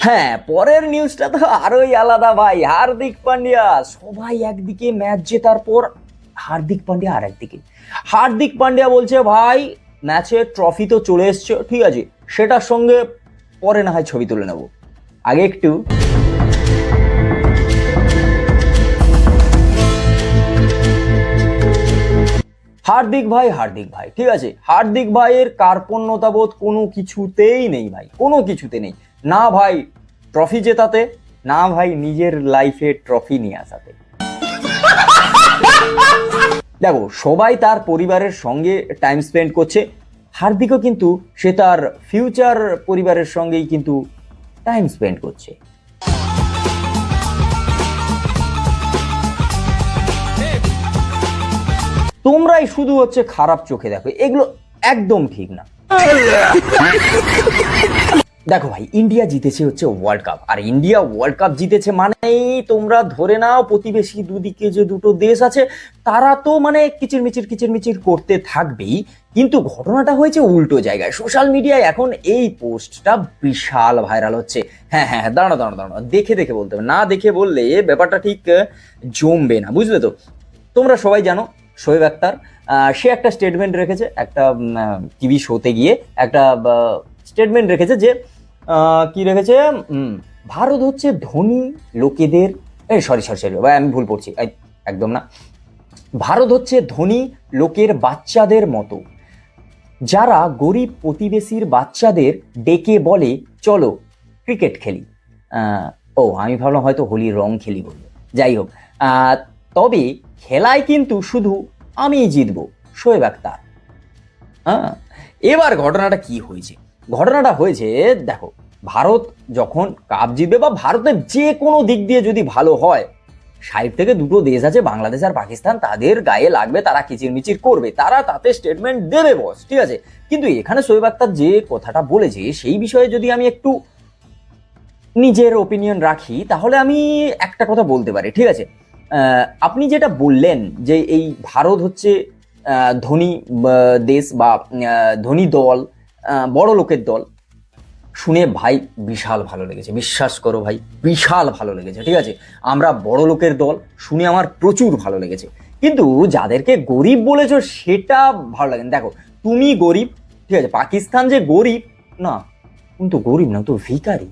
হ্যাঁ, পরের নিউজটা তো আরোই আলাদা ভাই। হার্দিক পান্ডিয়া, সবাই একদিকে ম্যাচ জেতার পর হার্দিক পান্ডিয়া আর একদিকে। হার্দিক পান্ডিয়া বলছে ভাই ম্যাচের ট্রফি তো চলে এসছে, ঠিক আছে, সেটার সঙ্গে পরে না হয় ছবি তুলে নেব, আগে একটু হার্দিক ভাই, ঠিক আছে, হার্দিক ভাইয়ের কার্পণ্যতা বোধ কোনো কিছুতেই নেই ভাই, কোনো কিছুতে নেই। না ভাই ট্রফি জেতাতে, না ভাই নিজের লাইফে ট্রফি নিয়ে আসাতে। দেখো, সবাই তার পরিবারের সঙ্গে টাইম স্পেন্ড করছে, হার্দিকও কিন্তু সে তার ফিউচার পরিবারের সঙ্গেই কিন্তু টাইম স্পেন্ড করছে। তোমরাই শুধু হচ্ছে খারাপ চোখে দেখো, এগুলো একদম ঠিক না। দেখো ভাই, ইন্ডিয়া জিতেছে হচ্ছে ওয়ার্ল্ড কাপ, আর ইন্ডিয়া ওয়ার্ল্ড কাপ জিতেছে মানেই তোমরা ধরে নাও প্রতিবেশী দুদিকে যে দুটো দেশ আছে তারা তো মানে কিচিরমিচির করতে থাকবেই। কিন্তু ঘটনাটা হয়েছে উল্টো জায়গায়। সোশ্যাল মিডিয়ায় এখন এই পোস্টটা বিশাল ভাইরাল হচ্ছে। হ্যাঁ হ্যাঁ হ্যাঁ, দাঁড়ানো, দেখে দেখে বলতে হবে, না দেখে বললে ব্যাপারটা ঠিক জমবে না, বুঝলে তো। তোমরা সবাই জানো শোয়েব আক্তার, সে একটা স্টেটমেন্ট রেখেছে, একটা টিভি শোতে গিয়ে একটা স্টেটমেন্ট রেখেছে যে কি রেখেছে, ভারত হচ্ছে ধনী লোকেদের, সরি ভাই আমি ভুল পড়ছি, একদম না, ভারত হচ্ছে ধনী লোকের বাচ্চাদের মতো, যারা গরিব প্রতিবেশীর বাচ্চাদের ডেকে বলে চলো ক্রিকেট খেলি। ও আমি ভাবলাম হয়তো হোলির রং খেলি বলবে, যাই হোক, তবে খেলায় কিন্তু শুধু আমিই জিতবো, শোয়েব আক্তার। হ্যাঁ, এবার ঘটনাটা কি হয়েছে? ঘটনাটা হয়েছে, দেখো, ভারত যখন কাপ জিতবে বা ভারতের যে কোনো দিক দিয়ে যদি ভালো হয়, সাইড থেকে দুটো দেশ আছে বাংলাদেশ আর পাকিস্তান, তাদের গায়ে লাগবে, তারা কিচিরমিচির করবে, তারা তাতে স্টেটমেন্ট দেবে বস, ঠিক আছে। কিন্তু এখানে শোয়েব আক্তার যে কথাটা বলেছে সেই বিষয়ে যদি আমি একটু নিজের ওপিনিয়ন রাখি তাহলে আমি একটা কথা বলতে পারি, ঠিক আছে। আপনি যেটা বললেন যে এই ভারত হচ্ছে ধনী দেশ বা ধনী দল, বড় লোকের দল, শুনে ভাই বিশাল ভালো লেগেছে, বিশ্বাস করো ভাই, বিশাল ভালো লেগেছে, ঠিক আছে। আমরা বড় লোকের দল শুনে আমার প্রচুর ভালো লেগেছে। কিন্তু যাদেরকে গরিব বলেছো সেটা ভালো লাগে না। দেখো, তুমি গরিব, ঠিক আছে, পাকিস্তান যে গরিব না, তুমি তো গরিব না, তো ভিখারি।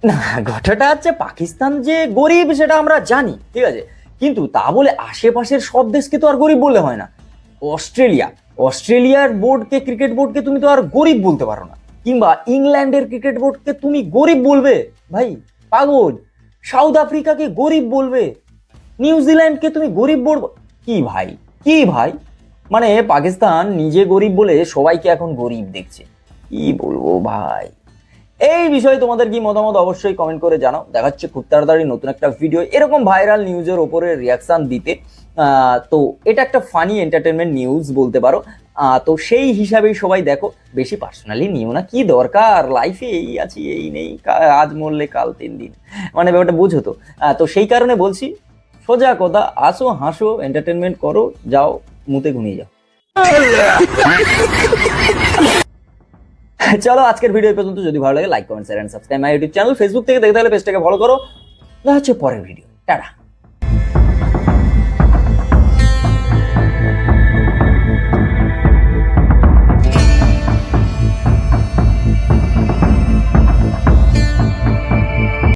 না, ঘটনাটা হচ্ছে পাকিস্তান যে গরিব সেটা আমরা জানি, ঠিক আছে, কিন্তু তা বলে আশেপাশের সব দেশকে তো আর গরিব বললে হয় না। অস্ট্রেলিয়ার বোর্ডকে, ক্রিকেট বোর্ডকে তুমি তো আর গরিব বলতে পারো না, কিংবা ইংল্যান্ডের ক্রিকেট বোর্ডকে তুমি গরিব বলবে? ভাই পাগল। সাউথ আফ্রিকাকে গরিব বলবে, নিউজিল্যান্ডকে তুমি গরিব বলবো? কি ভাই, মানে পাকিস্তান নিজে গরিব বলে সবাইকে এখন গরিব দেখছে, কি বলবো ভাই। এই বিষয়ে তোমাদের কি মতামত অবশ্যই কমেন্ট করে জানাও। দেখা হচ্ছে খুব তাড়াতাড়ি নতুন একটা ভিডিও এরকম ভাইরাল নিউজের ওপরে রিয়াকশন দিতে। তো এটা একটা ফানি এন্টারটেনমেন্ট নিউজ বলতে পারো, তো সেই হিসাবেই সবাই দেখো, বেশি পার্সোনালি নিও না, কি দরকার, লাইফে এই আছি এই নেই, আজ মরলে কাল 3 দিন, মানে ব্যাপারটা বুঝো তো। তো সেই কারণে বলছি, সোজা কথা, আসো হাসো এন্টারটেনমেন্ট করো, যাও মুতে ঘুমিয়ে যাও। চলো আজকের ভিডিও পর্যন্ত। যদি ভালো লাগে like comment share and subscribe my YouTube channel. Facebook থেকে দেখতে হলে পেজটাকে ফলো করো। দেখা হচ্ছে পরের ভিডিও, টাটা।